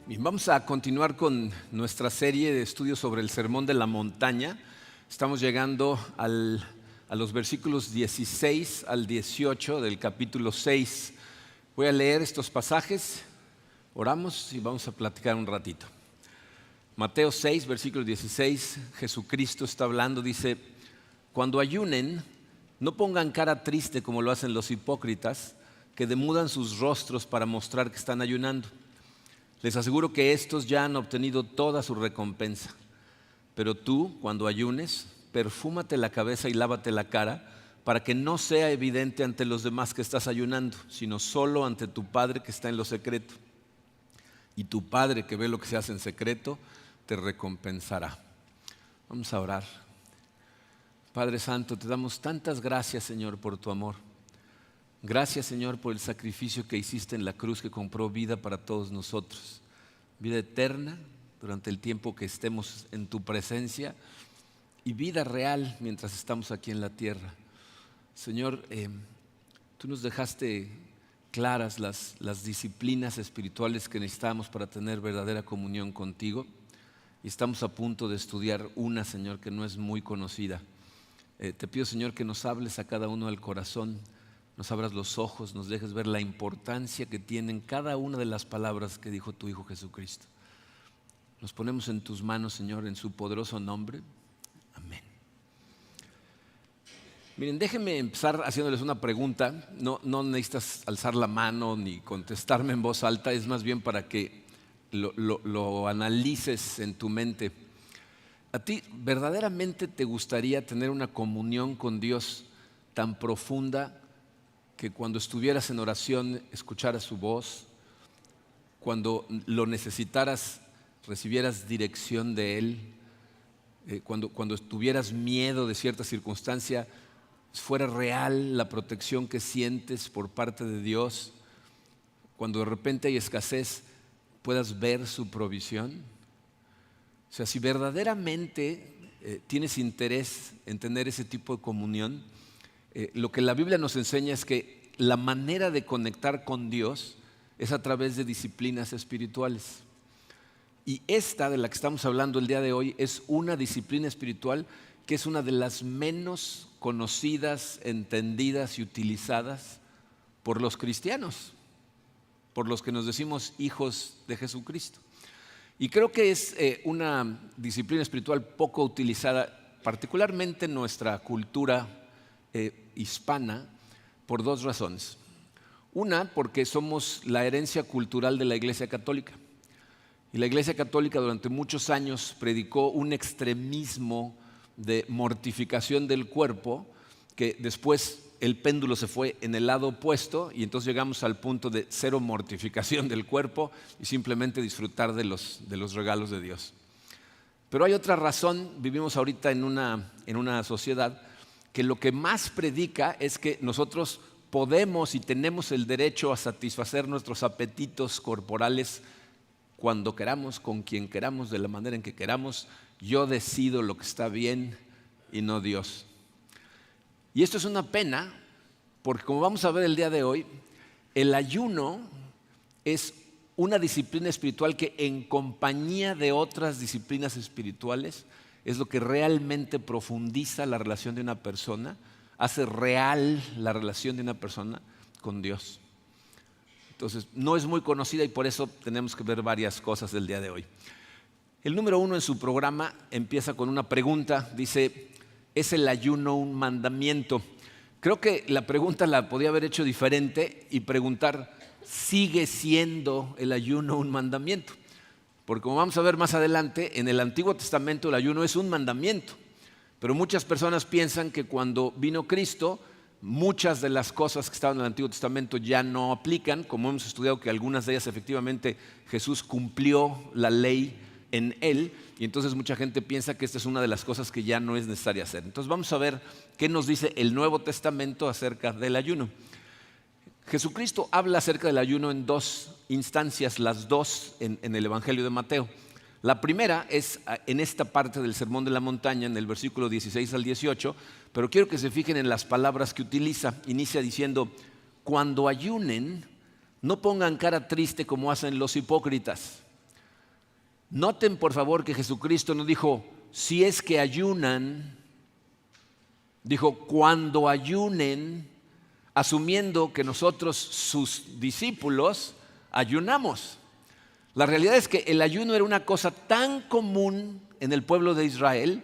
Bien, vamos a continuar con nuestra serie de estudios sobre el Sermón de la Montaña. Estamos llegando a los versículos 16 al 18 del capítulo 6. Voy a leer estos pasajes, oramos y vamos a platicar un ratito. Mateo 6, versículo 16, Jesucristo está hablando, dice: cuando ayunen, no pongan cara triste como lo hacen los hipócritas, que demudan sus rostros para mostrar que están ayunando. Les aseguro que estos ya han obtenido toda su recompensa. Pero tú, cuando ayunes, perfúmate la cabeza y lávate la cara, para que no sea evidente ante los demás que estás ayunando, sino solo ante tu Padre que está en lo secreto. Y tu Padre que ve lo que se hace en secreto, te recompensará. Vamos a orar. Padre Santo, te damos tantas gracias, Señor, por tu amor. Gracias, Señor, por el sacrificio que hiciste en la cruz, que compró vida para todos nosotros. Vida eterna durante el tiempo que estemos en tu presencia y vida real mientras estamos aquí en la tierra. Señor, tú nos dejaste claras las disciplinas espirituales que necesitamos para tener verdadera comunión contigo. Y estamos a punto de estudiar una, Señor, que no es muy conocida. Te pido, Señor, que nos hables a cada uno del corazón, nos abras los ojos, nos dejes ver la importancia que tienen cada una de las palabras que dijo tu Hijo Jesucristo. Nos ponemos en tus manos, Señor, en su poderoso nombre. Amén. Miren, déjenme empezar haciéndoles una pregunta. No necesitas alzar la mano ni contestarme en voz alta, es más bien para que lo analices en tu mente. ¿A ti verdaderamente te gustaría tener una comunión con Dios tan profunda que cuando estuvieras en oración escucharas su voz, cuando lo necesitaras recibieras dirección de Él, cuando tuvieras miedo de cierta circunstancia, fuera real la protección que sientes por parte de Dios, cuando de repente hay escasez, puedas ver su provisión? O sea, si verdaderamente tienes interés en tener ese tipo de comunión, lo que la Biblia nos enseña es que la manera de conectar con Dios es a través de disciplinas espirituales. Y esta de la que estamos hablando el día de hoy es una disciplina espiritual que es una de las menos conocidas, entendidas y utilizadas por los cristianos, por los que nos decimos hijos de Jesucristo. Y creo que es una disciplina espiritual poco utilizada, particularmente en nuestra cultura hispana, por dos razones. Una, porque somos la herencia cultural de la Iglesia Católica. Y la Iglesia Católica durante muchos años predicó un extremismo de mortificación del cuerpo, que después el péndulo se fue en el lado opuesto y entonces llegamos al punto de cero mortificación del cuerpo y simplemente disfrutar de los regalos de Dios. Pero hay otra razón. Vivimos ahorita en una sociedad que lo que más predica es que nosotros podemos y tenemos el derecho a satisfacer nuestros apetitos corporales cuando queramos, con quien queramos, de la manera en que queramos. Yo decido lo que está bien y no Dios. Y esto es una pena porque, como vamos a ver el día de hoy, el ayuno es una disciplina espiritual que en compañía de otras disciplinas espirituales es lo que realmente profundiza la relación de una persona, hace real la relación de una persona con Dios. Entonces, no es muy conocida y por eso tenemos que ver varias cosas del día de hoy. El número 1 en su programa empieza con una pregunta, dice: ¿es el ayuno un mandamiento? Creo que la pregunta la podía haber hecho diferente y preguntar: ¿sigue siendo el ayuno un mandamiento? Porque, como vamos a ver más adelante, en el Antiguo Testamento el ayuno es un mandamiento. Pero muchas personas piensan que cuando vino Cristo, muchas de las cosas que estaban en el Antiguo Testamento ya no aplican, como hemos estudiado que algunas de ellas efectivamente Jesús cumplió la ley en Él, y entonces mucha gente piensa que esta es una de las cosas que ya no es necesaria hacer. Entonces vamos a ver qué nos dice el Nuevo Testamento acerca del ayuno. Jesucristo habla acerca del ayuno en dos instancias, las dos en el Evangelio de Mateo. La primera es en esta parte del Sermón de la Montaña, en el versículo 16 al 18, pero quiero que se fijen en las palabras que utiliza. Inicia diciendo: cuando ayunen, no pongan cara triste como hacen los hipócritas. Noten por favor que Jesucristo no dijo, si es que ayunan, dijo, cuando ayunen, asumiendo que nosotros, sus discípulos, ayunamos. La realidad es que el ayuno era una cosa tan común en el pueblo de Israel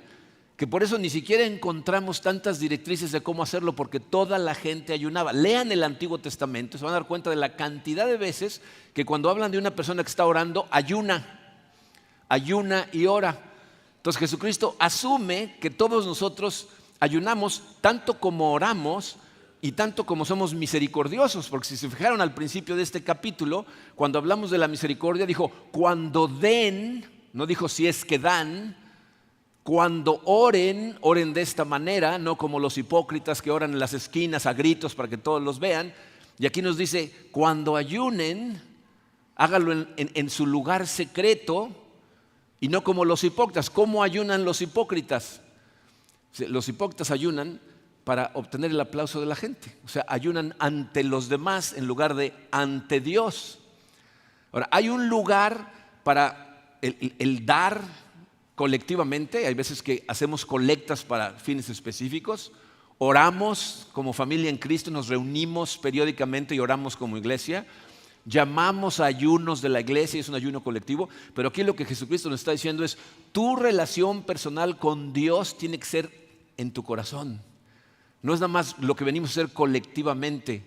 que por eso ni siquiera encontramos tantas directrices de cómo hacerlo, porque toda la gente ayunaba. Lean el Antiguo Testamento, se van a dar cuenta de la cantidad de veces que cuando hablan de una persona que está orando, ayuna y ora. Entonces Jesucristo asume que todos nosotros ayunamos tanto como oramos y tanto como somos misericordiosos, porque si se fijaron al principio de este capítulo, cuando hablamos de la misericordia, dijo, cuando den, no dijo si es que dan, cuando oren, oren de esta manera, no como los hipócritas que oran en las esquinas a gritos para que todos los vean. Y aquí nos dice, cuando ayunen, hágalo en su lugar secreto y no como los hipócritas. ¿Cómo ayunan los hipócritas? Los hipócritas ayunan para obtener el aplauso de la gente. O sea, ayunan ante los demás en lugar de ante Dios. Ahora, hay un lugar para el dar colectivamente. Hay veces que hacemos colectas para fines específicos. Oramos como familia en Cristo, nos reunimos periódicamente y oramos como iglesia. Llamamos a ayunos de la iglesia, es un ayuno colectivo. Pero aquí lo que Jesucristo nos está diciendo es, tu relación personal con Dios tiene que ser en tu corazón. No es nada más lo que venimos a hacer colectivamente,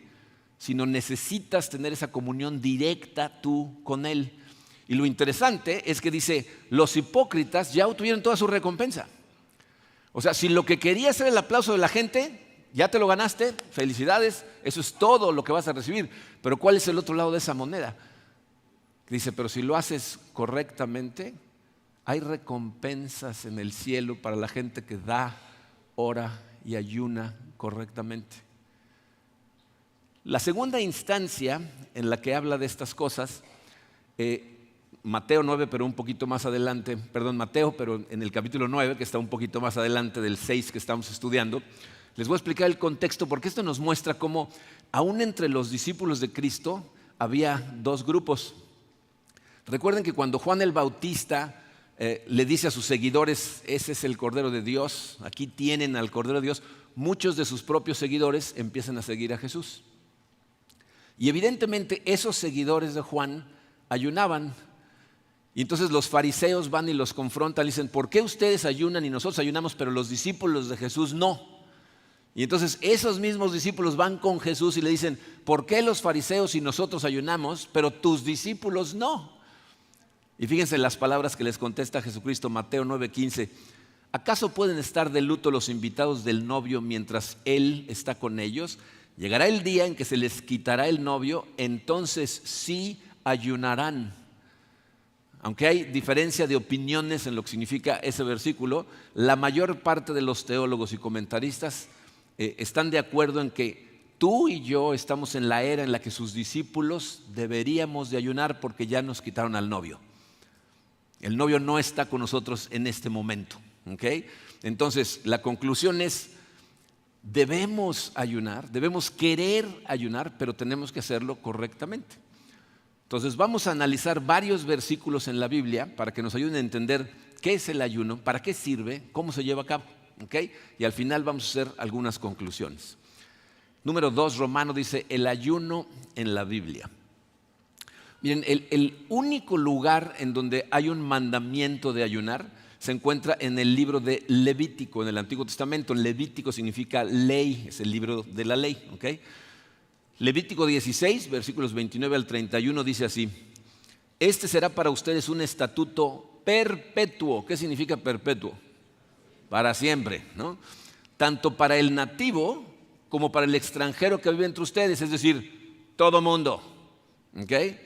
sino necesitas tener esa comunión directa tú con Él. Y lo interesante es que dice, los hipócritas ya obtuvieron toda su recompensa. O sea, si lo que querías era el aplauso de la gente, ya te lo ganaste, felicidades, eso es todo lo que vas a recibir. Pero ¿cuál es el otro lado de esa moneda? Dice, pero si lo haces correctamente, hay recompensas en el cielo para la gente que da, ora y ayuna correctamente. La segunda instancia en la que habla de estas cosas, Mateo 9, pero un poquito más adelante, Mateo, pero en el capítulo 9, que está un poquito más adelante del 6 que estamos estudiando, les voy a explicar el contexto porque esto nos muestra cómo aún entre los discípulos de Cristo había dos grupos. Recuerden que cuando Juan el Bautista le dice a sus seguidores, ese es el Cordero de Dios, aquí tienen al Cordero de Dios, muchos de sus propios seguidores empiezan a seguir a Jesús. Y evidentemente esos seguidores de Juan ayunaban. Y entonces los fariseos van y los confrontan y dicen, ¿por qué ustedes ayunan y nosotros ayunamos, pero los discípulos de Jesús no? Y entonces esos mismos discípulos van con Jesús y le dicen, ¿por qué los fariseos y nosotros ayunamos, pero tus discípulos no? Y fíjense las palabras que les contesta Jesucristo, Mateo 9:15. ¿Acaso pueden estar de luto los invitados del novio mientras él está con ellos? Llegará el día en que se les quitará el novio, entonces sí ayunarán. Aunque hay diferencia de opiniones en lo que significa ese versículo, la mayor parte de los teólogos y comentaristas están de acuerdo en que tú y yo estamos en la era en la que sus discípulos deberíamos de ayunar porque ya nos quitaron al novio. El novio no está con nosotros en este momento. ¿Okay? Entonces, la conclusión es, debemos ayunar, debemos querer ayunar, pero tenemos que hacerlo correctamente. Entonces vamos a analizar varios versículos en la Biblia para que nos ayuden a entender qué es el ayuno, para qué sirve, cómo se lleva a cabo. ¿Okay? Y al final vamos a hacer algunas conclusiones. Número 2, Romano dice, el ayuno en la Biblia. Miren, el único lugar en donde hay un mandamiento de ayunar se encuentra en el libro de Levítico, en el Antiguo Testamento. Levítico significa ley, es el libro de la ley. ¿Okay? Levítico 16, versículos 29 al 31 dice así, este será para ustedes un estatuto perpetuo. ¿Qué significa perpetuo? Para siempre, ¿no? Tanto para el nativo como para el extranjero que vive entre ustedes, es decir, todo mundo. ¿Okay?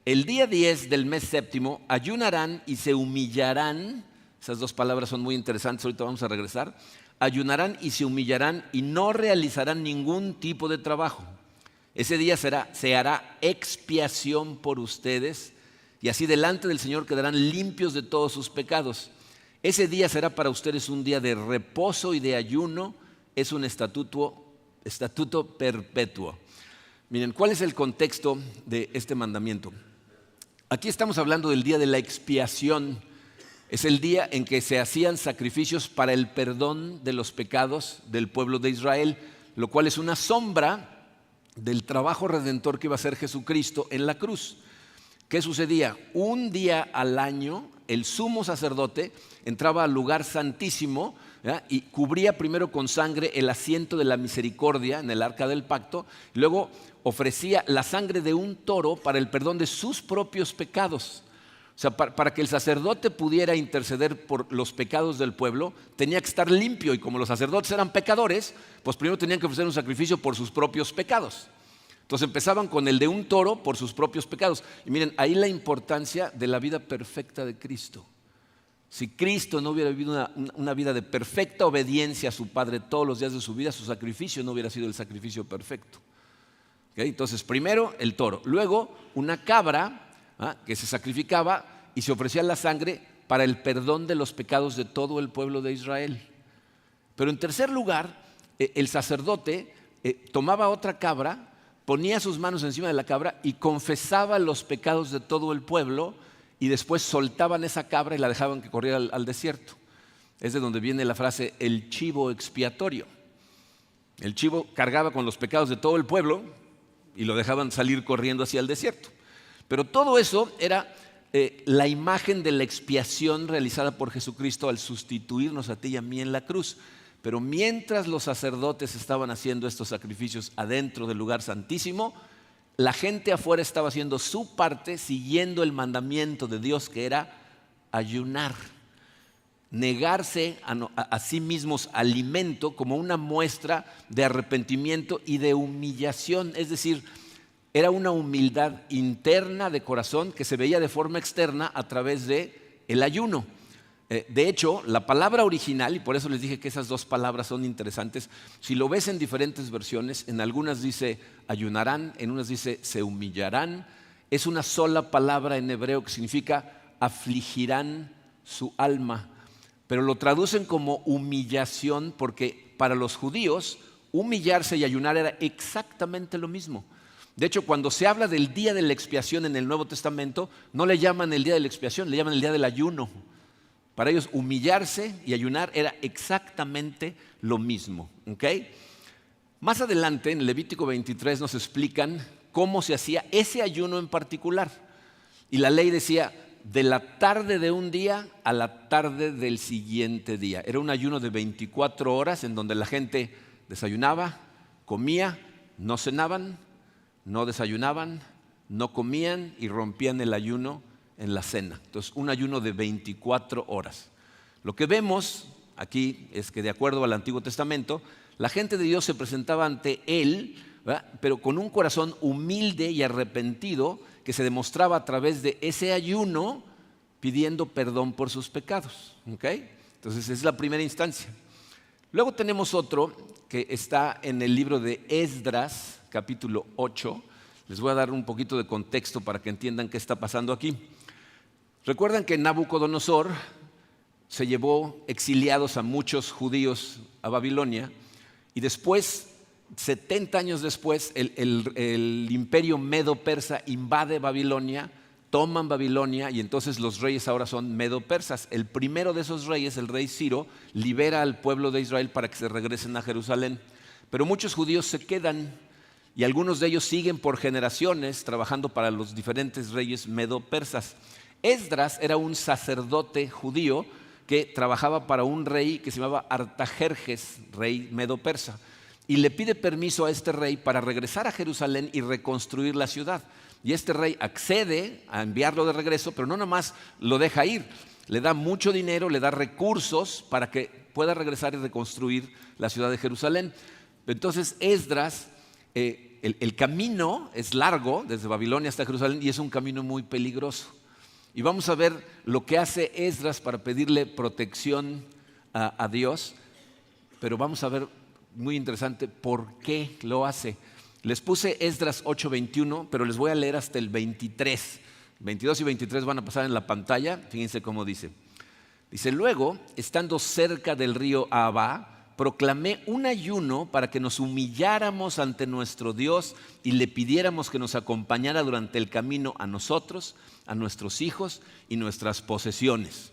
El día 10 del mes séptimo ayunarán y se humillarán. Esas dos palabras son muy interesantes, ahorita vamos a regresar. Ayunarán y se humillarán y no realizarán ningún tipo de trabajo. Ese día se hará expiación por ustedes y así delante del Señor quedarán limpios de todos sus pecados. Ese día será para ustedes un día de reposo y de ayuno, es un estatuto perpetuo. Miren, ¿cuál es el contexto de este mandamiento? Aquí estamos hablando del día de la expiación. Es el día en que se hacían sacrificios para el perdón de los pecados del pueblo de Israel, lo cual es una sombra del trabajo redentor que iba a hacer Jesucristo en la cruz. ¿Qué sucedía? Un día al año el sumo sacerdote entraba al lugar santísimo, ¿ya?, y cubría primero con sangre el asiento de la misericordia en el arca del pacto, y luego ofrecía la sangre de un toro para el perdón de sus propios pecados. O sea, para que el sacerdote pudiera interceder por los pecados del pueblo, tenía que estar limpio, y como los sacerdotes eran pecadores, pues primero tenían que ofrecer un sacrificio por sus propios pecados. Entonces empezaban con el de un toro por sus propios pecados. Y miren, ahí la importancia de la vida perfecta de Cristo. Si Cristo no hubiera vivido una vida de perfecta obediencia a su Padre todos los días de su vida, su sacrificio no hubiera sido el sacrificio perfecto. ¿Okay? Entonces, primero el toro, luego una cabra, que se sacrificaba y se ofrecía la sangre para el perdón de los pecados de todo el pueblo de Israel. Pero en tercer lugar, el sacerdote tomaba otra cabra, ponía sus manos encima de la cabra y confesaba los pecados de todo el pueblo, y después soltaban esa cabra y la dejaban que corriera al desierto. Es de donde viene la frase el chivo expiatorio. El chivo cargaba con los pecados de todo el pueblo y lo dejaban salir corriendo hacia el desierto. Pero todo eso era la imagen de la expiación realizada por Jesucristo al sustituirnos a ti y a mí en la cruz. Pero mientras los sacerdotes estaban haciendo estos sacrificios adentro del lugar santísimo, la gente afuera estaba haciendo su parte, siguiendo el mandamiento de Dios, que era ayunar, negarse a sí mismos alimento como una muestra de arrepentimiento y de humillación. Es decir, era una humildad interna de corazón que se veía de forma externa a través del ayuno. De hecho, la palabra original, y por eso les dije que esas dos palabras son interesantes, si lo ves en diferentes versiones, en algunas dice ayunarán, en unas dice se humillarán, es una sola palabra en hebreo que significa afligirán su alma, pero lo traducen como humillación porque para los judíos humillarse y ayunar era exactamente lo mismo. De hecho, cuando se habla del día de la expiación en el Nuevo Testamento, no le llaman el día de la expiación, le llaman el día del ayuno. Para ellos humillarse y ayunar era exactamente lo mismo. ¿Okay? Más adelante, en Levítico 23, nos explican cómo se hacía ese ayuno en particular. Y la ley decía, de la tarde de un día a la tarde del siguiente día. Era un ayuno de 24 horas en donde la gente desayunaba, comía, no cenaban, no desayunaban, no comían y rompían el ayuno en la cena. Entonces, un ayuno de 24 horas. Lo que vemos aquí es que de acuerdo al Antiguo Testamento, la gente de Dios se presentaba ante Él, ¿verdad?, pero con un corazón humilde y arrepentido que se demostraba a través de ese ayuno pidiendo perdón por sus pecados. ¿Okay? Entonces, esa es la primera instancia. Luego tenemos otro que está en el libro de Esdras, capítulo 8. Les voy a dar un poquito de contexto para que entiendan qué está pasando aquí. Recuerdan que Nabucodonosor se llevó exiliados a muchos judíos a Babilonia y después, 70 años después, el imperio medo-persa invade Babilonia, toman Babilonia y entonces los reyes ahora son medo-persas. El primero de esos reyes, el rey Ciro, libera al pueblo de Israel para que se regresen a Jerusalén. Pero muchos judíos se quedan y algunos de ellos siguen por generaciones trabajando para los diferentes reyes medo-persas. Esdras era un sacerdote judío que trabajaba para un rey que se llamaba Artajerjes, rey medo-persa, y le pide permiso a este rey para regresar a Jerusalén y reconstruir la ciudad. Y este rey accede a enviarlo de regreso, pero no nomás lo deja ir, le da mucho dinero, le da recursos para que pueda regresar y reconstruir la ciudad de Jerusalén. Entonces Esdras, el camino es largo desde Babilonia hasta Jerusalén y es un camino muy peligroso. Y vamos a ver lo que hace Esdras para pedirle protección a Dios, pero vamos a ver, muy interesante, por qué lo hace. Les puse Esdras 8:21, pero les voy a leer hasta el 23. 22 y 23 van a pasar en la pantalla, fíjense cómo dice. Dice, luego, estando cerca del río Ahava, proclamé un ayuno para que nos humilláramos ante nuestro Dios y le pidiéramos que nos acompañara durante el camino a nosotros, a nuestros hijos y nuestras posesiones.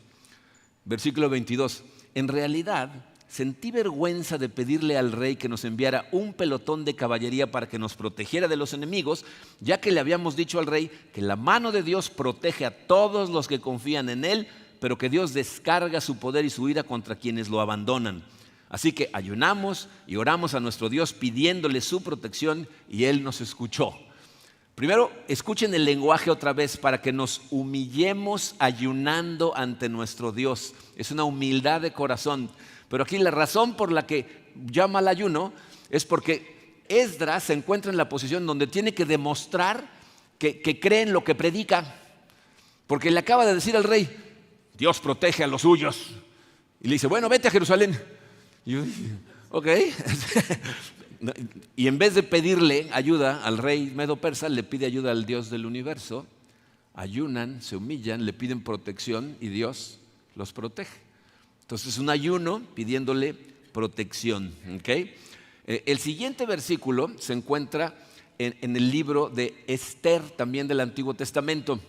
Versículo 22. En realidad, sentí vergüenza de pedirle al rey que nos enviara un pelotón de caballería para que nos protegiera de los enemigos, ya que le habíamos dicho al rey que la mano de Dios protege a todos los que confían en él, pero que Dios descarga su poder y su ira contra quienes lo abandonan. Así que ayunamos y oramos a nuestro Dios pidiéndole su protección y él nos escuchó. Primero, escuchen el lenguaje otra vez para que nos humillemos ayunando ante nuestro Dios. Es una humildad de corazón. Pero aquí la razón por la que llama al ayuno es porque Esdras se encuentra en la posición donde tiene que demostrar que cree en lo que predica. Porque le acaba de decir al rey, Dios protege a los suyos. Y le dice, bueno, vete a Jerusalén. Y yo dije, ok. Y en vez de pedirle ayuda al rey medo-persa, le pide ayuda al Dios del universo. Ayunan, se humillan, le piden protección y Dios los protege. Entonces, un ayuno pidiéndole protección. ¿Okay? El siguiente versículo se encuentra en el libro de Esther, también del Antiguo Testamento.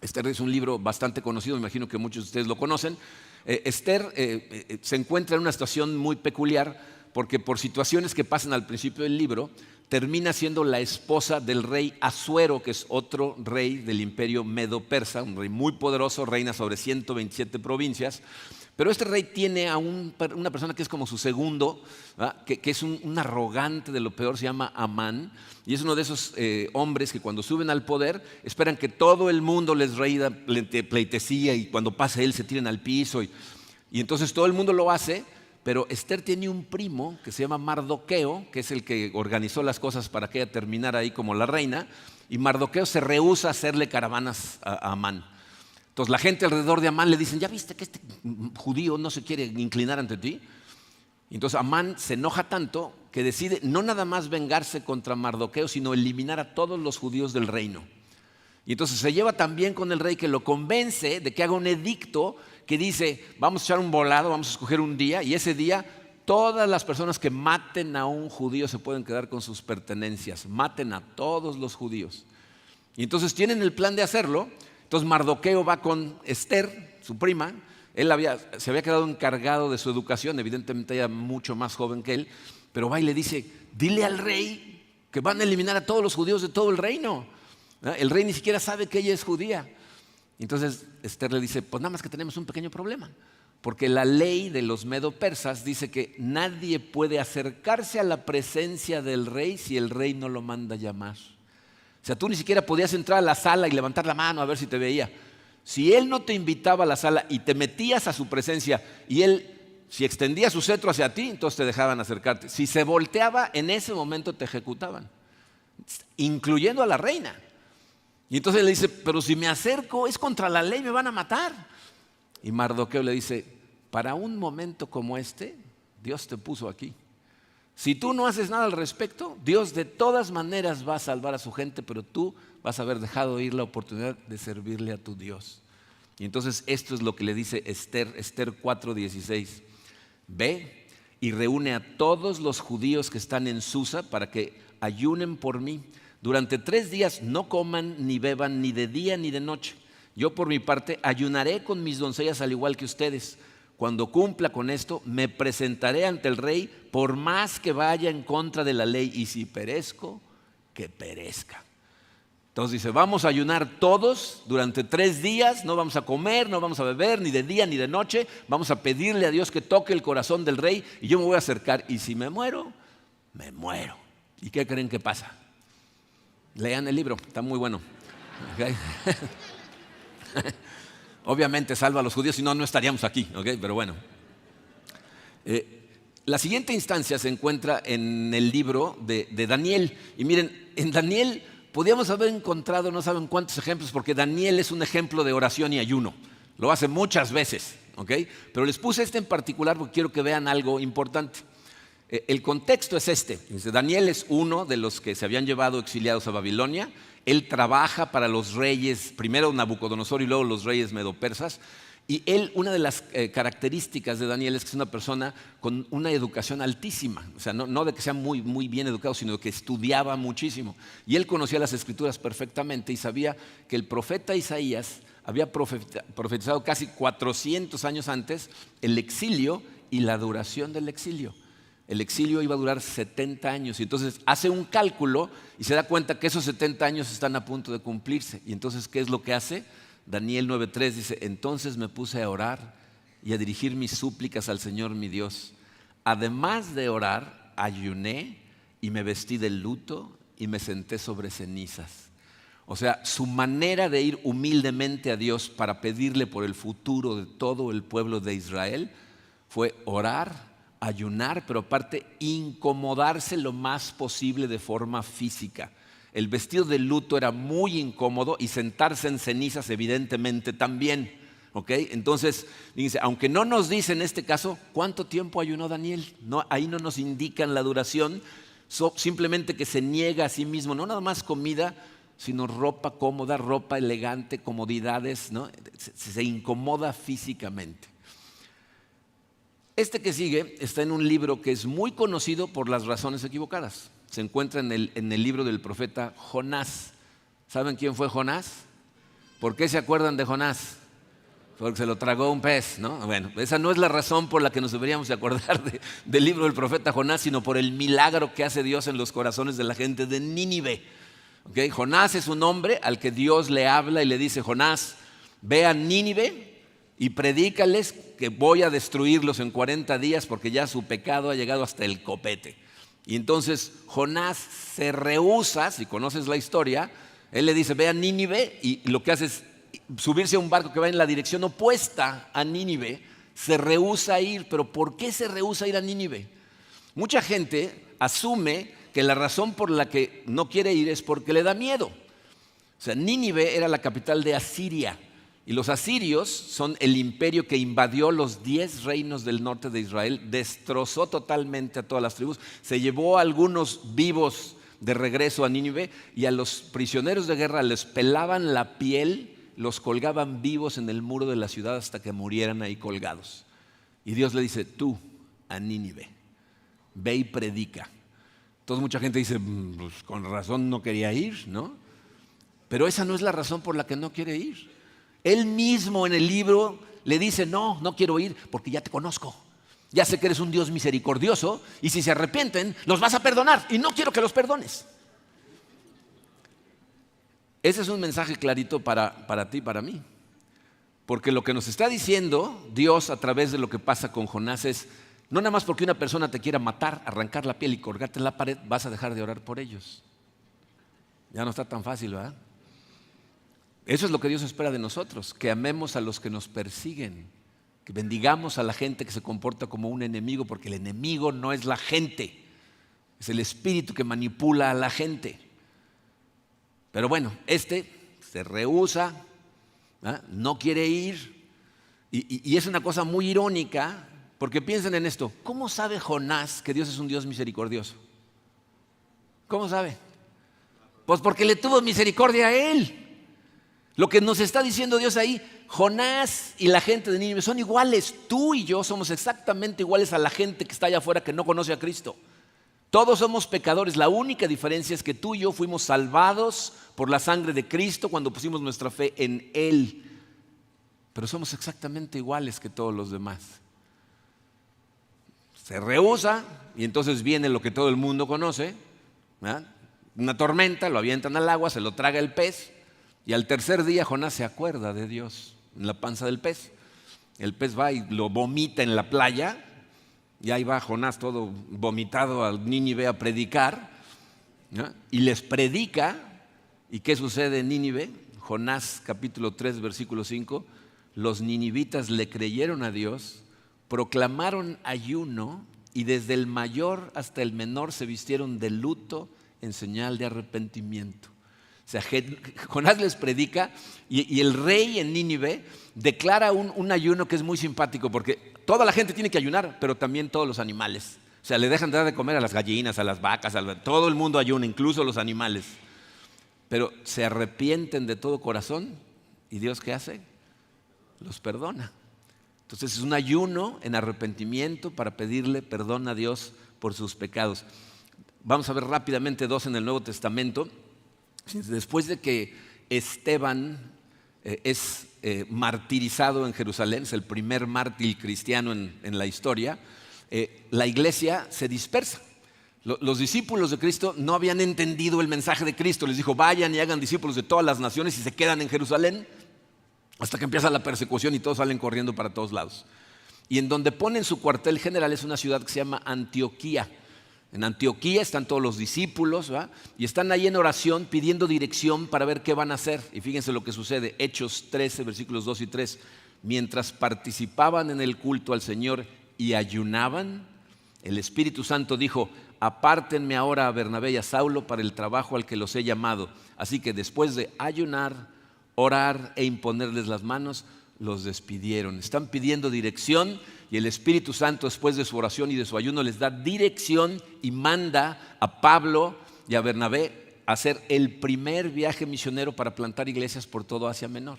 Esther es un libro bastante conocido, me imagino que muchos de ustedes lo conocen. Esther se encuentra en una situación muy peculiar porque por situaciones que pasan al principio del libro, termina siendo la esposa del rey Asuero, que es otro rey del imperio medo-persa, un rey muy poderoso, reina sobre 127 provincias. Pero este rey tiene a una persona que es como su segundo, que es un arrogante de lo peor, se llama Amán, y es uno de esos hombres que cuando suben al poder esperan que todo el mundo les rinda pleitesía y cuando pase él se tiren al piso. Y entonces todo el mundo lo hace, pero Esther tiene un primo que se llama Mardoqueo, que es el que organizó las cosas para que ella terminara ahí como la reina, y Mardoqueo se rehúsa a hacerle caravanas a Amán. Entonces la gente alrededor de Amán le dicen, ¿ya viste que este judío no se quiere inclinar ante ti? Y entonces Amán se enoja tanto que decide no nada más vengarse contra Mardoqueo, sino eliminar a todos los judíos del reino. Y entonces se lleva también con el rey que lo convence de que haga un edicto que dice, vamos a echar un volado, vamos a escoger un día, y ese día todas las personas que maten a un judío se pueden quedar con sus pertenencias, maten a todos los judíos. Y entonces tienen el plan de hacerlo. Entonces Mardoqueo va con Esther, su prima. Él se había quedado encargado de su educación, evidentemente ella mucho más joven que él, pero va y le dice, dile al rey que van a eliminar a todos los judíos de todo el reino. El rey ni siquiera sabe que ella es judía. Entonces Esther le dice, pues nada más que tenemos un pequeño problema, porque la ley de los medo-persas dice que nadie puede acercarse a la presencia del rey si el rey no lo manda llamar. O sea, tú ni siquiera podías entrar a la sala y levantar la mano a ver si te veía. Si él no te invitaba a la sala y te metías a su presencia y él, si extendía su cetro hacia ti, entonces te dejaban acercarte. Si se volteaba, en ese momento te ejecutaban, incluyendo a la reina. Y entonces le dice, pero si me acerco es contra la ley, me van a matar. Y Mardoqueo le dice, para un momento como este, Dios te puso aquí. Si tú no haces nada al respecto, Dios de todas maneras va a salvar a su gente, pero tú vas a haber dejado ir la oportunidad de servirle a tu Dios. Y entonces esto es lo que le dice Esther 4:16. Ve y reúne a todos los judíos que están en Susa para que ayunen por mí. Durante 3 días no coman ni beban ni de día ni de noche. Yo por mi parte ayunaré con mis doncellas al igual que ustedes. Cuando cumpla con esto, me presentaré ante el rey por más que vaya en contra de la ley. Y si perezco, que perezca. Entonces dice, vamos a ayunar todos durante 3 días. No vamos a comer, no vamos a beber, ni de día ni de noche. Vamos a pedirle a Dios que toque el corazón del rey. Y yo me voy a acercar. Y si me muero, me muero. ¿Y qué creen que pasa? Lean el libro, está muy bueno. ¿Okay? Obviamente salva a los judíos, si no, no estaríamos aquí, ¿okay? Pero bueno. La siguiente instancia se encuentra en el libro de Daniel. Y miren, en Daniel podíamos haber encontrado no saben cuántos ejemplos, porque Daniel es un ejemplo de oración y ayuno. Lo hace muchas veces, ¿okay? Pero les puse este en particular porque quiero que vean algo importante. El contexto es este. Daniel es uno de los que se habían llevado exiliados a Babilonia. Él trabaja para los reyes, primero Nabucodonosor y luego los reyes medo-persas. Y él, una de las características de Daniel es que es una persona con una educación altísima. O sea, no de que sea muy, muy bien educado, sino de que estudiaba muchísimo. Y él conocía las escrituras perfectamente y sabía que el profeta Isaías había profetizado casi 400 años antes el exilio y la duración del exilio. El exilio iba a durar 70 años y entonces hace un cálculo y se da cuenta que esos 70 años están a punto de cumplirse. Y entonces, ¿qué es lo que hace? Daniel 9:3 dice, entonces me puse a orar y a dirigir mis súplicas al Señor mi Dios. Además de orar, ayuné y me vestí de luto y me senté sobre cenizas. O sea, su manera de ir humildemente a Dios para pedirle por el futuro de todo el pueblo de Israel fue orar, ayunar, pero aparte incomodarse lo más posible de forma física. El vestido de luto era muy incómodo y sentarse en cenizas evidentemente también. ¿Okay? Entonces, dice, aunque no nos dice en este caso cuánto tiempo ayunó Daniel, no, ahí no nos indican la duración, simplemente que se niega a sí mismo, no nada más comida, sino ropa cómoda, ropa elegante, comodidades, ¿no? Se incomoda físicamente. Este que sigue está en un libro que es muy conocido por las razones equivocadas. Se encuentra en el libro del profeta Jonás. ¿Saben quién fue Jonás? ¿Por qué se acuerdan de Jonás? Porque se lo tragó un pez, ¿no? Bueno, esa no es la razón por la que nos deberíamos de acordar del libro del profeta Jonás, sino por el milagro que hace Dios en los corazones de la gente de Nínive. ¿Okay? Jonás es un hombre al que Dios le habla y le dice, Jonás, ve a Nínive y predícales que voy a destruirlos en 40 días porque ya su pecado ha llegado hasta el copete. Y entonces Jonás se rehúsa, si conoces la historia, él le dice, ve a Nínive, y lo que hace es subirse a un barco que va en la dirección opuesta a Nínive, se rehúsa a ir. ¿Pero por qué se rehúsa a ir a Nínive? Mucha gente asume que la razón por la que no quiere ir es porque le da miedo. O sea, Nínive era la capital de Asiria y los asirios son el imperio que invadió los 10 reinos del norte de Israel, destrozó totalmente a todas las tribus, se llevó a algunos vivos de regreso a Nínive y a los prisioneros de guerra les pelaban la piel, los colgaban vivos en el muro de la ciudad hasta que murieran ahí colgados. Y Dios le dice, tú a Nínive, ve y predica. Entonces mucha gente dice, pues con razón no quería ir, ¿no? Pero esa no es la razón por la que no quiere ir. Él mismo en el libro le dice, no quiero ir porque ya te conozco. Ya sé que eres un Dios misericordioso y si se arrepienten, los vas a perdonar y no quiero que los perdones. Ese es un mensaje clarito para ti y para mí. Porque lo que nos está diciendo Dios a través de lo que pasa con Jonás es, no nada más porque una persona te quiera matar, arrancar la piel y colgarte en la pared, vas a dejar de orar por ellos. Ya no está tan fácil, ¿verdad? Eso es lo que Dios espera de nosotros, que amemos a los que nos persiguen, que bendigamos a la gente que se comporta como un enemigo, porque el enemigo no es la gente, es el espíritu que manipula a la gente. Pero bueno, se rehúsa, ¿verdad? No quiere ir, y es una cosa muy irónica, porque piensen en esto, ¿cómo sabe Jonás que Dios es un Dios misericordioso? ¿Cómo sabe? Pues porque le tuvo misericordia a él. Lo que nos está diciendo Dios ahí, Jonás y la gente de Nínive son iguales. Tú y yo somos exactamente iguales a la gente que está allá afuera que no conoce a Cristo. Todos somos pecadores. La única diferencia es que tú y yo fuimos salvados por la sangre de Cristo cuando pusimos nuestra fe en Él. Pero somos exactamente iguales que todos los demás. Se rehúsa y entonces viene lo que todo el mundo conoce, ¿verdad? Una tormenta, lo avientan al agua, se lo traga el pez. Y al tercer día Jonás se acuerda de Dios en la panza del pez. El pez va y lo vomita en la playa. Y ahí va Jonás todo vomitado al Nínive a predicar, ¿no? Y les predica. ¿Y qué sucede en Nínive? Jonás capítulo 3 versículo 5. Los ninivitas le creyeron a Dios, proclamaron ayuno y desde el mayor hasta el menor se vistieron de luto en señal de arrepentimiento. O sea, Jonás les predica y el rey en Nínive declara un ayuno que es muy simpático porque toda la gente tiene que ayunar, pero también todos los animales. O sea, le dejan de dar de comer a las gallinas, a las vacas, todo el mundo ayuna, incluso los animales. Pero se arrepienten de todo corazón y Dios ¿qué hace? Los perdona. Entonces es un ayuno en arrepentimiento para pedirle perdón a Dios por sus pecados. Vamos a ver rápidamente dos en el Nuevo Testamento. Después de que Esteban es martirizado en Jerusalén, es el primer mártir cristiano en la historia. La iglesia se dispersa. Los discípulos de Cristo no habían entendido el mensaje de Cristo. Les dijo, vayan y hagan discípulos de todas las naciones, y se quedan en Jerusalén hasta que empieza la persecución y todos salen corriendo para todos lados. Y en donde ponen su cuartel general es una ciudad que se llama Antioquía. En Antioquía están todos los discípulos, ¿va? Y están ahí en oración pidiendo dirección para ver qué van a hacer. Y fíjense lo que sucede, Hechos 13, versículos 2 y 3. Mientras participaban en el culto al Señor y ayunaban, el Espíritu Santo dijo, apártenme ahora a Bernabé y a Saulo para el trabajo al que los he llamado. Así que después de ayunar, orar e imponerles las manos, los despidieron. Están pidiendo dirección y el Espíritu Santo, después de su oración y de su ayuno, les da dirección y manda a Pablo y a Bernabé a hacer el primer viaje misionero para plantar iglesias por todo Asia Menor.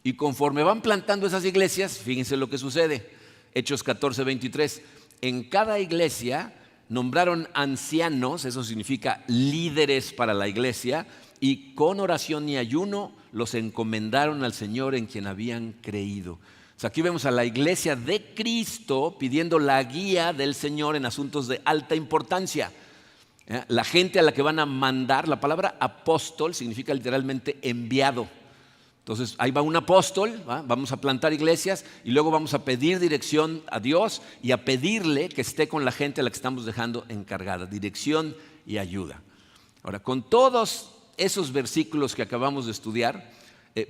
Y conforme van plantando esas iglesias, fíjense lo que sucede. Hechos 14, 23. En cada iglesia nombraron ancianos, eso significa líderes para la iglesia, y con oración y ayuno los encomendaron al Señor en quien habían creído. O sea, aquí vemos a la iglesia de Cristo pidiendo la guía del Señor en asuntos de alta importancia. La gente a la que van a mandar, la palabra apóstol significa literalmente enviado. Entonces ahí va un apóstol, ¿va? Vamos a plantar iglesias y luego vamos a pedir dirección a Dios y a pedirle que esté con la gente a la que estamos dejando encargada, dirección y ayuda. Ahora, con todos esos versículos que acabamos de estudiar,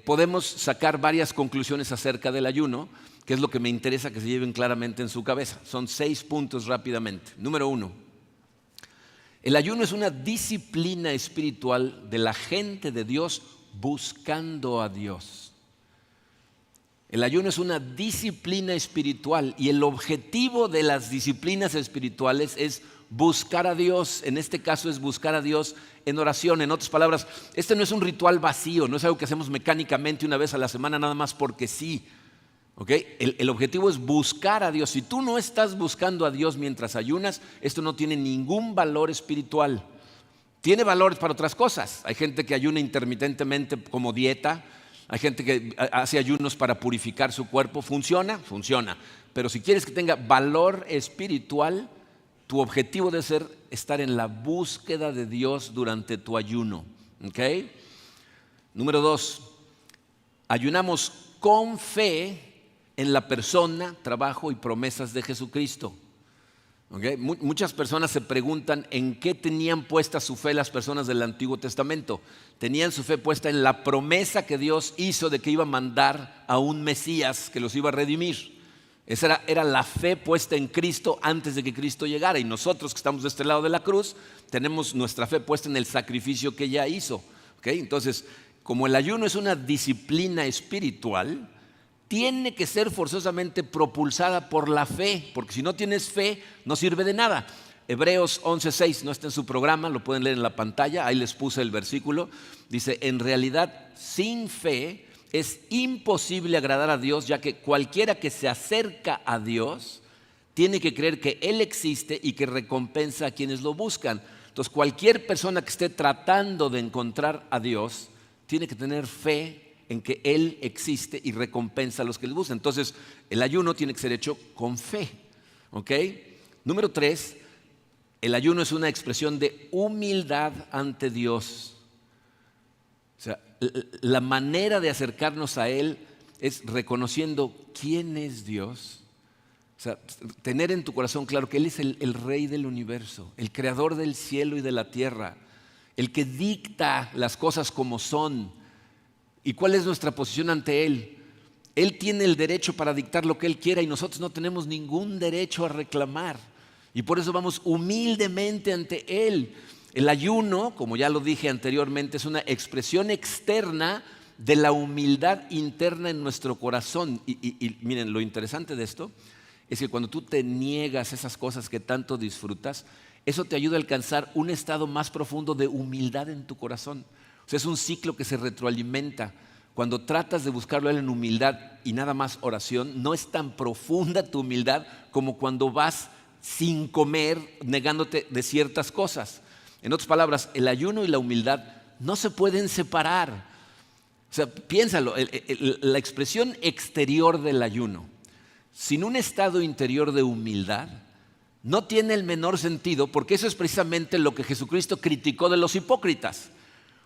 podemos sacar varias conclusiones acerca del ayuno, que es lo que me interesa que se lleven claramente en su cabeza. Son 6 puntos rápidamente. Número 1, el ayuno es una disciplina espiritual de la gente de Dios buscando a Dios. El ayuno es una disciplina espiritual y el objetivo de las disciplinas espirituales es buscar a Dios. En este caso es buscar a Dios en oración. En otras palabras, este no es un ritual vacío, no es algo que hacemos mecánicamente una vez a la semana nada más porque sí. ¿Okay? El objetivo es buscar a Dios. Si tú no estás buscando a Dios mientras ayunas, esto no tiene ningún valor espiritual. Tiene valores para otras cosas. Hay gente que ayuna intermitentemente como dieta. Hay gente que hace ayunos para purificar su cuerpo. ¿Funciona? Funciona. Pero si quieres que tenga valor espiritual, tu objetivo debe ser estar en la búsqueda de Dios durante tu ayuno. ¿Okay? Número 2, ayunamos con fe en la persona, trabajo y promesas de Jesucristo. ¿Okay? Muchas personas se preguntan en qué tenían puesta su fe las personas del Antiguo Testamento. Tenían su fe puesta en la promesa que Dios hizo de que iba a mandar a un Mesías que los iba a redimir. Esa era la fe puesta en Cristo antes de que Cristo llegara. Y nosotros que estamos de este lado de la cruz, tenemos nuestra fe puesta en el sacrificio que ya hizo. ¿Okay? Entonces, como el ayuno es una disciplina espiritual, tiene que ser forzosamente propulsada por la fe, porque si no tienes fe, no sirve de nada. Hebreos 11:6, no está en su programa, lo pueden leer en la pantalla, ahí les puse el versículo. Dice, en realidad, sin fe es imposible agradar a Dios, ya que cualquiera que se acerca a Dios tiene que creer que Él existe y que recompensa a quienes lo buscan. Entonces, cualquier persona que esté tratando de encontrar a Dios tiene que tener fe en que Él existe y recompensa a los que le buscan. Entonces, el ayuno tiene que ser hecho con fe. ¿Okay? Número 3, el ayuno es una expresión de humildad ante Dios. O sea, la manera de acercarnos a Él es reconociendo quién es Dios. O sea, tener en tu corazón claro que Él es el Rey del universo, el creador del cielo y de la tierra, el que dicta las cosas como son. ¿Y cuál es nuestra posición ante Él? Él tiene el derecho para dictar lo que Él quiera y nosotros no tenemos ningún derecho a reclamar. Y por eso vamos humildemente ante Él. El ayuno, como ya lo dije anteriormente, es una expresión externa de la humildad interna en nuestro corazón. Y miren, lo interesante de esto es que cuando tú te niegas esas cosas que tanto disfrutas, eso te ayuda a alcanzar un estado más profundo de humildad en tu corazón. O sea, es un ciclo que se retroalimenta. Cuando tratas de buscarlo a Él en humildad y nada más oración, no es tan profunda tu humildad como cuando vas sin comer, negándote de ciertas cosas. En otras palabras, el ayuno y la humildad no se pueden separar. O sea, piénsalo, la expresión exterior del ayuno, sin un estado interior de humildad, no tiene el menor sentido, porque eso es precisamente lo que Jesucristo criticó de los hipócritas.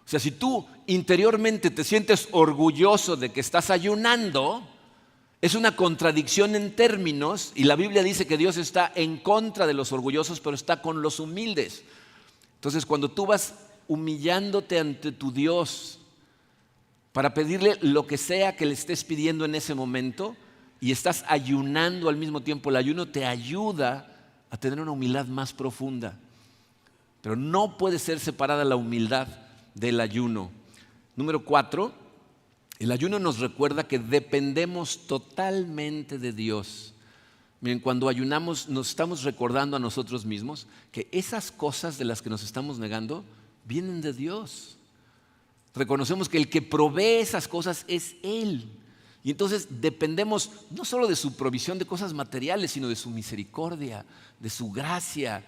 O sea, si tú interiormente te sientes orgulloso de que estás ayunando, es una contradicción en términos, y la Biblia dice que Dios está en contra de los orgullosos, pero está con los humildes. Entonces, cuando tú vas humillándote ante tu Dios para pedirle lo que sea que le estés pidiendo en ese momento, y estás ayunando al mismo tiempo, el ayuno te ayuda a tener una humildad más profunda. Pero no puede ser separada la humildad del ayuno. Número 4, el ayuno nos recuerda que dependemos totalmente de Dios. Miren, cuando ayunamos nos estamos recordando a nosotros mismos que esas cosas de las que nos estamos negando vienen de Dios. Reconocemos que el que provee esas cosas es Él. Y entonces dependemos no solo de su provisión de cosas materiales, sino de su misericordia, de su gracia.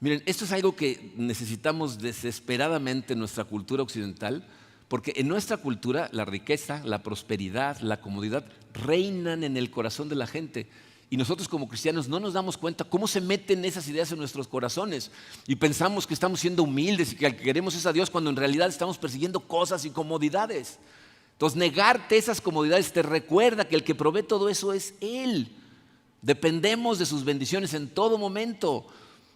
Miren, esto es algo que necesitamos desesperadamente en nuestra cultura occidental, porque en nuestra cultura la riqueza, la prosperidad, la comodidad reinan en el corazón de la gente. Y nosotros como cristianos no nos damos cuenta cómo se meten esas ideas en nuestros corazones. Y pensamos que estamos siendo humildes y que queremos es a Dios cuando en realidad estamos persiguiendo cosas y comodidades. Entonces, negarte esas comodidades te recuerda que el que provee todo eso es Él. Dependemos de sus bendiciones en todo momento.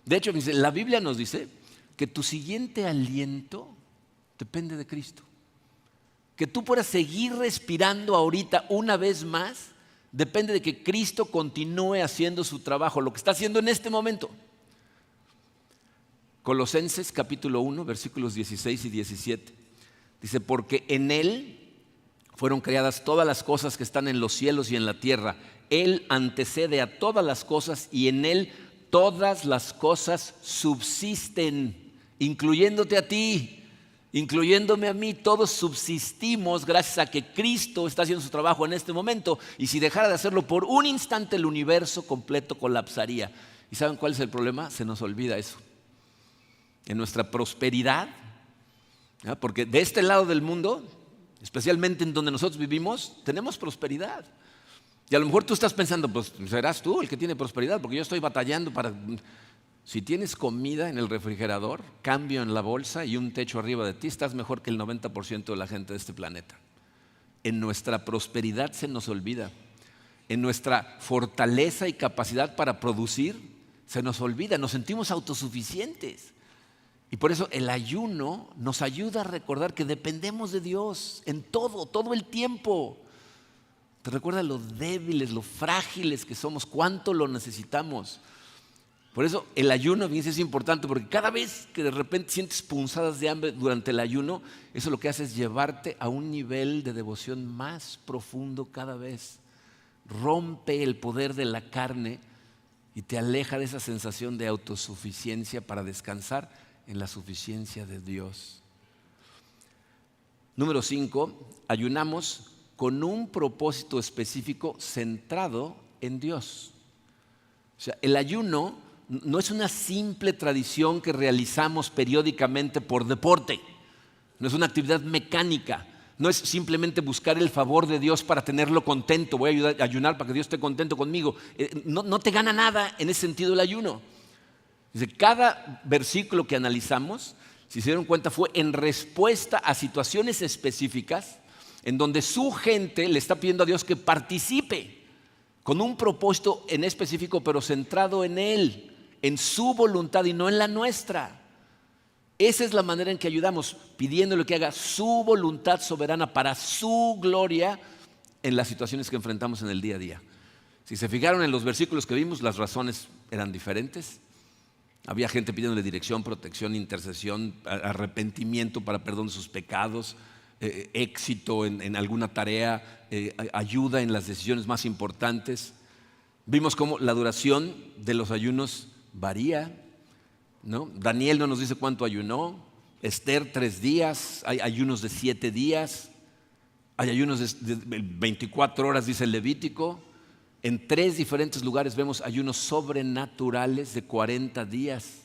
De hecho, la Biblia nos dice que tu siguiente aliento depende de Cristo. Que tú puedas seguir respirando ahorita una vez más depende de que Cristo continúe haciendo su trabajo, lo que está haciendo en este momento. Colosenses capítulo 1, versículos 16 y 17. Dice, porque en Él fueron creadas todas las cosas que están en los cielos y en la tierra. Él antecede a todas las cosas y en Él todas las cosas subsisten, incluyéndote a ti, incluyéndome a mí. Todos subsistimos gracias a que Cristo está haciendo su trabajo en este momento. Y si dejara de hacerlo por un instante, el universo completo colapsaría. ¿Y saben cuál es el problema? Se nos olvida eso. En nuestra prosperidad, ¿no? Porque de este lado del mundo, especialmente en donde nosotros vivimos, tenemos prosperidad. Y a lo mejor tú estás pensando, pues serás tú el que tiene prosperidad, porque yo estoy batallando para... Si tienes comida en el refrigerador, cambio en la bolsa y un techo arriba de ti, estás mejor que el 90% de la gente de este planeta. En nuestra prosperidad se nos olvida. En nuestra fortaleza y capacidad para producir se nos olvida. Nos sentimos autosuficientes. Y por eso el ayuno nos ayuda a recordar que dependemos de Dios en todo el tiempo. Te recuerda lo débiles, lo frágiles que somos, cuánto lo necesitamos. Por eso el ayuno, fíjense, es importante, porque cada vez que de repente sientes punzadas de hambre durante el ayuno, eso lo que hace es llevarte a un nivel de devoción más profundo cada vez. Rompe el poder de la carne y te aleja de esa sensación de autosuficiencia para descansar en la suficiencia de Dios. Número 5, ayunamos con un propósito específico centrado en Dios. O sea, el ayuno no es una simple tradición que realizamos periódicamente por deporte, no es una actividad mecánica, no es simplemente buscar el favor de Dios para tenerlo contento. Voy a ayunar para que Dios esté contento conmigo. No te gana nada en ese sentido el ayuno. Dice, cada versículo que analizamos, si se dieron cuenta, fue en respuesta a situaciones específicas en donde su gente le está pidiendo a Dios que participe con un propósito en específico, pero centrado en Él, en su voluntad y no en la nuestra. Esa es la manera en que ayudamos, pidiéndole que haga su voluntad soberana para su gloria en las situaciones que enfrentamos en el día a día. Si se fijaron en los versículos que vimos, las razones eran diferentes. Había gente pidiéndole dirección, protección, intercesión, arrepentimiento para perdón de sus pecados, éxito en alguna tarea, ayuda en las decisiones más importantes. Vimos cómo la duración de los ayunos varía, ¿no? Daniel no nos dice cuánto ayunó, Esther 3 días, hay ayunos de 7 días, hay ayunos de 24 horas, dice el Levítico. En 3 diferentes lugares vemos ayunos sobrenaturales de 40 días.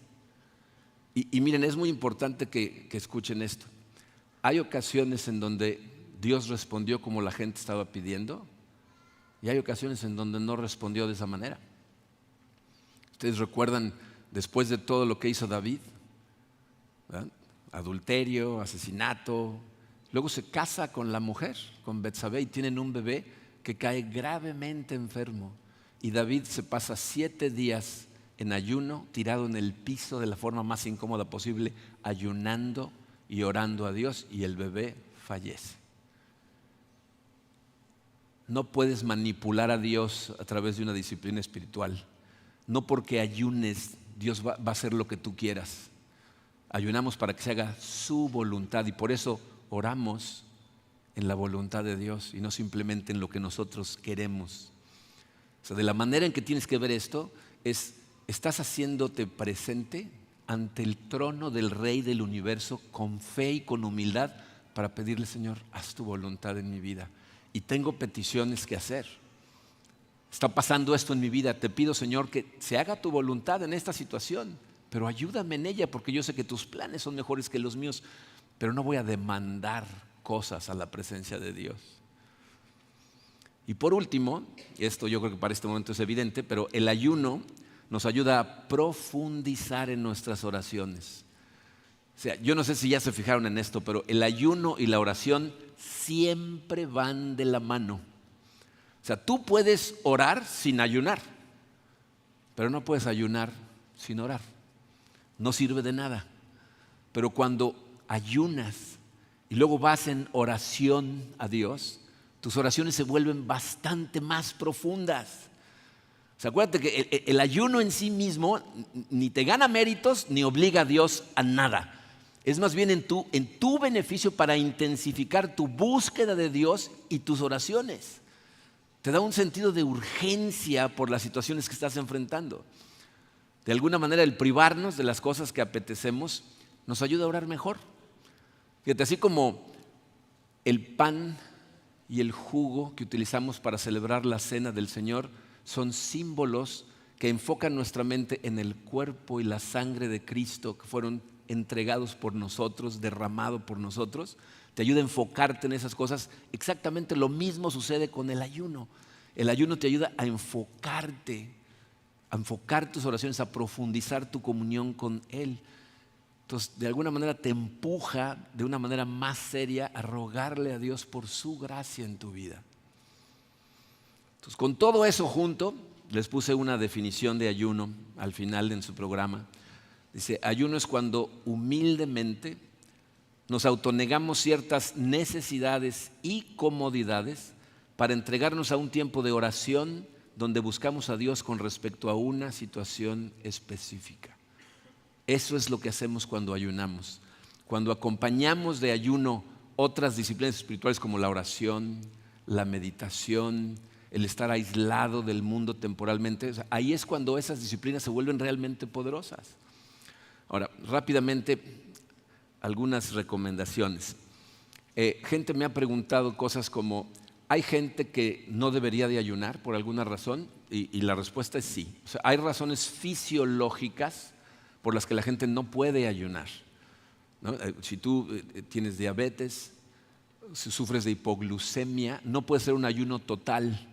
Y miren, es muy importante que escuchen esto. Hay ocasiones en donde Dios respondió como la gente estaba pidiendo, y hay ocasiones en donde no respondió de esa manera. Ustedes recuerdan después de todo lo que hizo David, ¿verdad? Adulterio, asesinato, luego se casa con la mujer, con Betsabé, y tienen un bebé que cae gravemente enfermo. Y David se pasa 7 días en ayuno, tirado en el piso de la forma más incómoda posible, ayunando y orando a Dios, y el bebé fallece. No puedes manipular a Dios a través de una disciplina espiritual. No porque ayunes, Dios va a hacer lo que tú quieras. Ayunamos para que se haga su voluntad, y por eso oramos en la voluntad de Dios y no simplemente en lo que nosotros queremos. O sea, de la manera en que tienes que ver esto es, estás haciéndote presente ante el trono del Rey del universo con fe y con humildad para pedirle: Señor, haz tu voluntad en mi vida. Y tengo peticiones que hacer. Está pasando esto en mi vida. Te pido, Señor, que se haga tu voluntad en esta situación, pero ayúdame en ella, porque yo sé que tus planes son mejores que los míos, pero no voy a demandar cosas a la presencia de Dios. Y por último, esto yo creo que para este momento es evidente, pero el ayuno nos ayuda a profundizar en nuestras oraciones. O sea, yo no sé si ya se fijaron en esto, pero el ayuno y la oración siempre van de la mano. O sea, tú puedes orar sin ayunar, pero no puedes ayunar sin orar. No sirve de nada. Pero cuando ayunas y luego vas en oración a Dios, tus oraciones se vuelven bastante más profundas. O sea, acuérdate que el ayuno en sí mismo ni te gana méritos ni obliga a Dios a nada. Es más bien en tu beneficio para intensificar tu búsqueda de Dios y tus oraciones. Te da un sentido de urgencia por las situaciones que estás enfrentando. De alguna manera, el privarnos de las cosas que apetecemos nos ayuda a orar mejor. Fíjate, así como el pan y el jugo que utilizamos para celebrar la cena del Señor son símbolos que enfocan nuestra mente en el cuerpo y la sangre de Cristo que fueron entregados por nosotros, derramados por nosotros, te ayuda a enfocarte en esas cosas. Exactamente lo mismo sucede con el ayuno. El ayuno te ayuda a enfocarte, a enfocar tus oraciones, a profundizar tu comunión con Él. Entonces, de alguna manera te empuja de una manera más seria a rogarle a Dios por su gracia en tu vida. Entonces, con todo eso junto, les puse una definición de ayuno al final en su programa. Dice: ayuno es cuando humildemente nos autonegamos ciertas necesidades y comodidades para entregarnos a un tiempo de oración donde buscamos a Dios con respecto a una situación específica. Eso es lo que hacemos cuando ayunamos. Cuando acompañamos de ayuno otras disciplinas espirituales como la oración, la meditación, el estar aislado del mundo temporalmente, o sea, ahí es cuando esas disciplinas se vuelven realmente poderosas. Ahora, rápidamente, algunas recomendaciones. Gente me ha preguntado cosas como: ¿hay gente que no debería de ayunar por alguna razón? Y la respuesta es sí. O sea, hay razones fisiológicas por las que la gente no puede ayunar, ¿no? Si tú tienes diabetes, si sufres de hipoglucemia, no puede ser un ayuno total.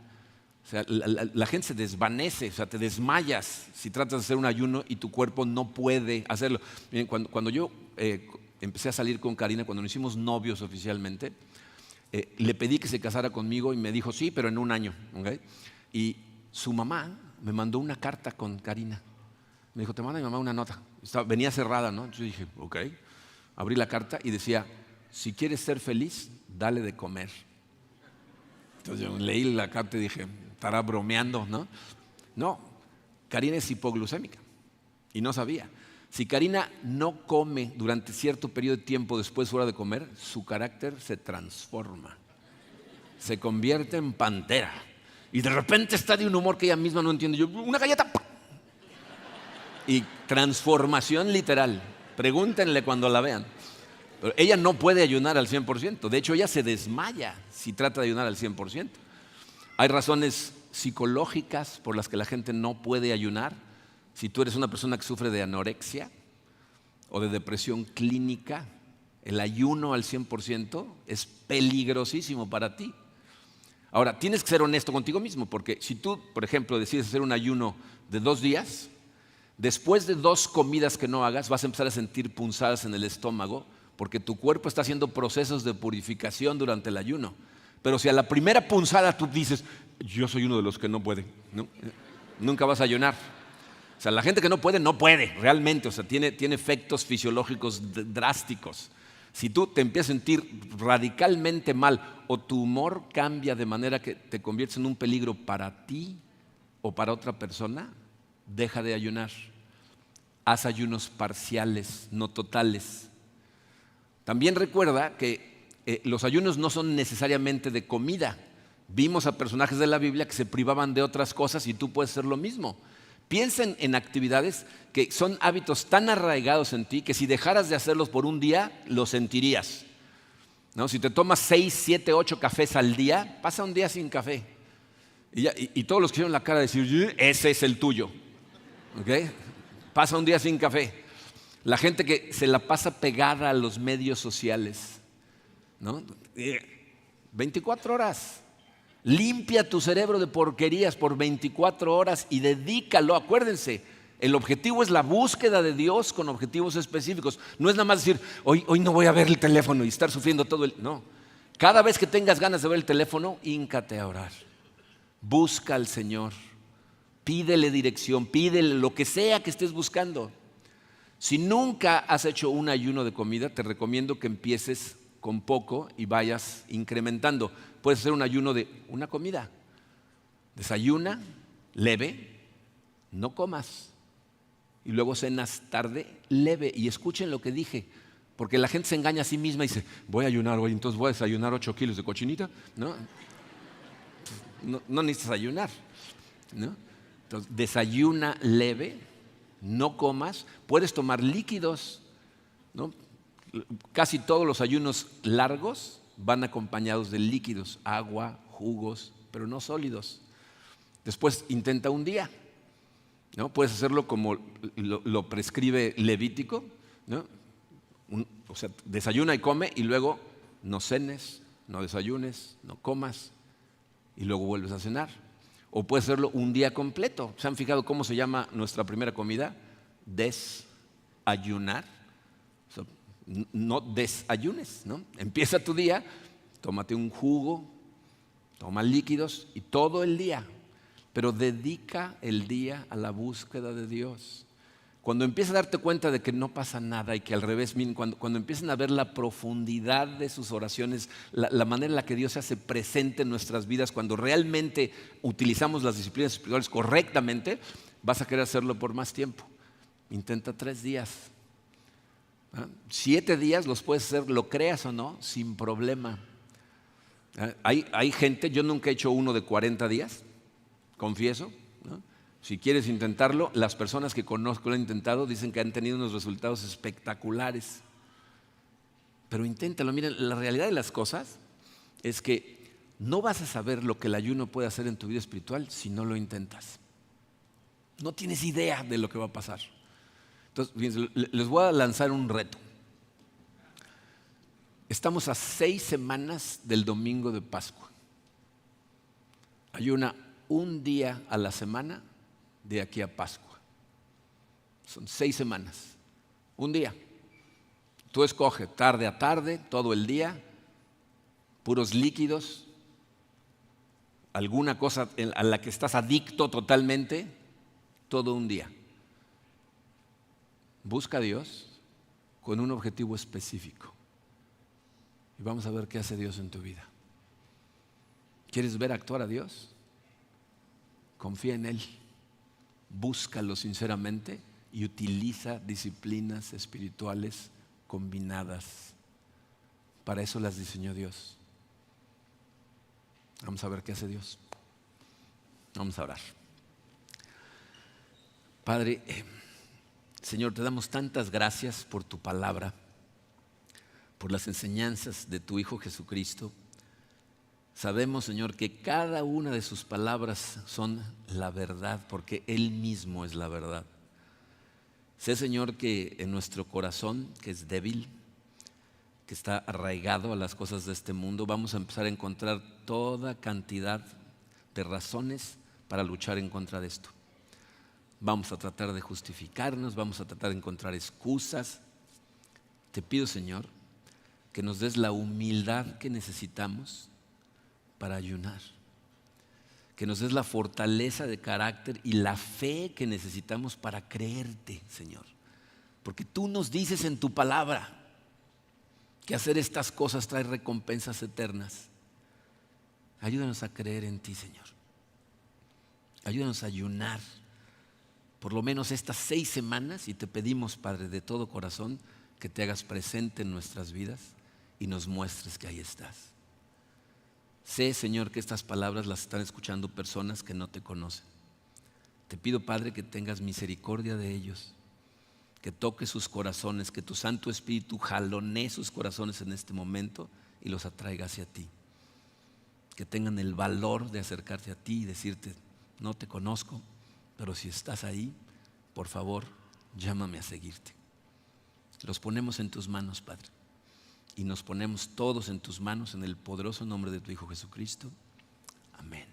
O sea, la gente se desvanece, o sea, te desmayas si tratas de hacer un ayuno y tu cuerpo no puede hacerlo. Miren, cuando yo empecé a salir con Karina, cuando nos hicimos novios oficialmente, le pedí que se casara conmigo y me dijo sí, pero en un año. ¿Okay? Y su mamá me mandó una carta con Karina. Me dijo: te manda mi mamá una nota. Venía cerrada, ¿no? Yo dije: ok. Abrí la carta y decía: si quieres ser feliz, dale de comer. Entonces yo leí la carta y dije: estará bromeando, ¿no? No, Karina es hipoglucémica y no sabía. Si Karina no come durante cierto periodo de tiempo después de su hora de comer, su carácter se transforma, se convierte en pantera y de repente está de un humor que ella misma no entiende. Yo: una galleta. Y transformación literal. Pregúntenle cuando la vean. Pero ella no puede ayunar al 100%. De hecho, ella se desmaya si trata de ayunar al 100%. Hay razones psicológicas por las que la gente no puede ayunar. Si tú eres una persona que sufre de anorexia o de depresión clínica, el ayuno al 100% es peligrosísimo para ti. Ahora, tienes que ser honesto contigo mismo, porque si tú, por ejemplo, decides hacer un ayuno de 2 días, después de 2 comidas que no hagas, vas a empezar a sentir punzadas en el estómago, porque tu cuerpo está haciendo procesos de purificación durante el ayuno. Pero si a la primera punzada tú dices, yo soy uno de los que no puede, ¿no? Nunca vas a ayunar. O sea, la gente que no puede, realmente. O sea, tiene efectos fisiológicos drásticos. Si tú te empiezas a sentir radicalmente mal o tu humor cambia de manera que te conviertes en un peligro para ti o para otra persona, deja de ayunar. Haz ayunos parciales, no totales. También recuerda que los ayunos no son necesariamente de comida. Vimos a personajes de la Biblia que se privaban de otras cosas y tú puedes hacer lo mismo. Piensen en actividades que son hábitos tan arraigados en ti que si dejaras de hacerlos por un día, lo sentirías, ¿no? Si te tomas 6, 7, 8 cafés al día, pasa un día sin café. Y todos los que hicieron la cara de decir, ese es el tuyo. ¿Okay? Pasa un día sin café. La gente que se la pasa pegada a los medios sociales, ¿no? 24 horas. Limpia tu cerebro de porquerías por 24 horas y dedícalo. Acuérdense, el objetivo es la búsqueda de Dios con objetivos específicos. No es nada más decir, hoy no voy a ver el teléfono y estar sufriendo todo el... No. Cada vez que tengas ganas de ver el teléfono, híncate a orar. Busca al Señor. Pídele dirección, pídele lo que sea que estés buscando. Si nunca has hecho un ayuno de comida, te recomiendo que empieces con poco y vayas incrementando. Puedes hacer un ayuno de una comida. Desayuna, leve, no comas. Y luego cenas tarde, leve. Y escuchen lo que dije, porque la gente se engaña a sí misma y dice, voy a ayunar hoy, entonces voy a desayunar 8 kilos de cochinita. No necesitas ayunar, ¿no? Entonces, desayuna leve, no comas. Puedes tomar líquidos, ¿no? Casi todos los ayunos largos van acompañados de líquidos, agua, jugos, pero no sólidos. Después intenta un día, ¿no? Puedes hacerlo como lo prescribe Levítico, ¿no? O sea, desayuna y come y luego no cenes, no desayunes, no comas y luego vuelves a cenar. O puedes hacerlo un día completo. ¿Se han fijado cómo se llama nuestra primera comida? Desayunar. O sea, no desayunes, ¿no? Empieza tu día, tómate un jugo, toma líquidos y todo el día, pero dedica el día a la búsqueda de Dios. Cuando empiezas a darte cuenta de que no pasa nada y que al revés, cuando empiezan a ver la profundidad de sus oraciones, la manera en la que Dios se hace presente en nuestras vidas, cuando realmente utilizamos las disciplinas espirituales correctamente, vas a querer hacerlo por más tiempo. Intenta 3 días. 7 días los puedes hacer, lo creas o no, sin problema. Hay gente, yo nunca he hecho uno de 40 días, confieso, ¿no? Si quieres intentarlo, las personas que conozco lo han intentado dicen que han tenido unos resultados espectaculares. Pero inténtalo. Miren, la realidad de las cosas es que no vas a saber lo que el ayuno puede hacer en tu vida espiritual si no lo intentas. No tienes idea de lo que va a pasar. Entonces, fíjense, les voy a lanzar un reto. Estamos a 6 semanas del domingo de Pascua. Ayuna un día a la semana de aquí a Pascua. Son 6 semanas. Un día. Tú escoge tarde a tarde, todo el día, puros líquidos, alguna cosa a la que estás adicto totalmente, todo un día. Busca a Dios con un objetivo específico. Y vamos a ver qué hace Dios en tu vida. ¿Quieres ver actuar a Dios? Confía en Él. Búscalo sinceramente y utiliza disciplinas espirituales combinadas. Para eso las diseñó Dios. Vamos a ver qué hace Dios. Vamos a orar. Padre, Señor, te damos tantas gracias por tu palabra, por las enseñanzas de tu Hijo Jesucristo. Sabemos, Señor, que cada una de sus palabras son la verdad, porque Él mismo es la verdad. Sé, Señor, que en nuestro corazón, que es débil, que está arraigado a las cosas de este mundo, vamos a empezar a encontrar toda cantidad de razones para luchar en contra de esto. Vamos a tratar de justificarnos, vamos a tratar de encontrar excusas. Te pido, Señor, que nos des la humildad que necesitamos para ayunar, que nos des la fortaleza de carácter y la fe que necesitamos para creerte, Señor, porque tú nos dices en tu palabra que hacer estas cosas trae recompensas eternas. Ayúdanos a creer en ti, Señor. Ayúdanos a ayunar por lo menos estas 6 semanas y te pedimos, Padre, de todo corazón, que te hagas presente en nuestras vidas y nos muestres que ahí estás. Sé, Señor, que estas palabras las están escuchando personas que no te conocen. Te pido, Padre, que tengas misericordia de ellos, que toques sus corazones, que tu Santo Espíritu jalonee sus corazones en este momento y los atraiga hacia ti. Que tengan el valor de acercarse a ti y decirte: no te conozco, pero si estás ahí, por favor, llámame a seguirte. Los ponemos en tus manos, Padre, y nos ponemos todos en tus manos en el poderoso nombre de tu Hijo Jesucristo. Amén.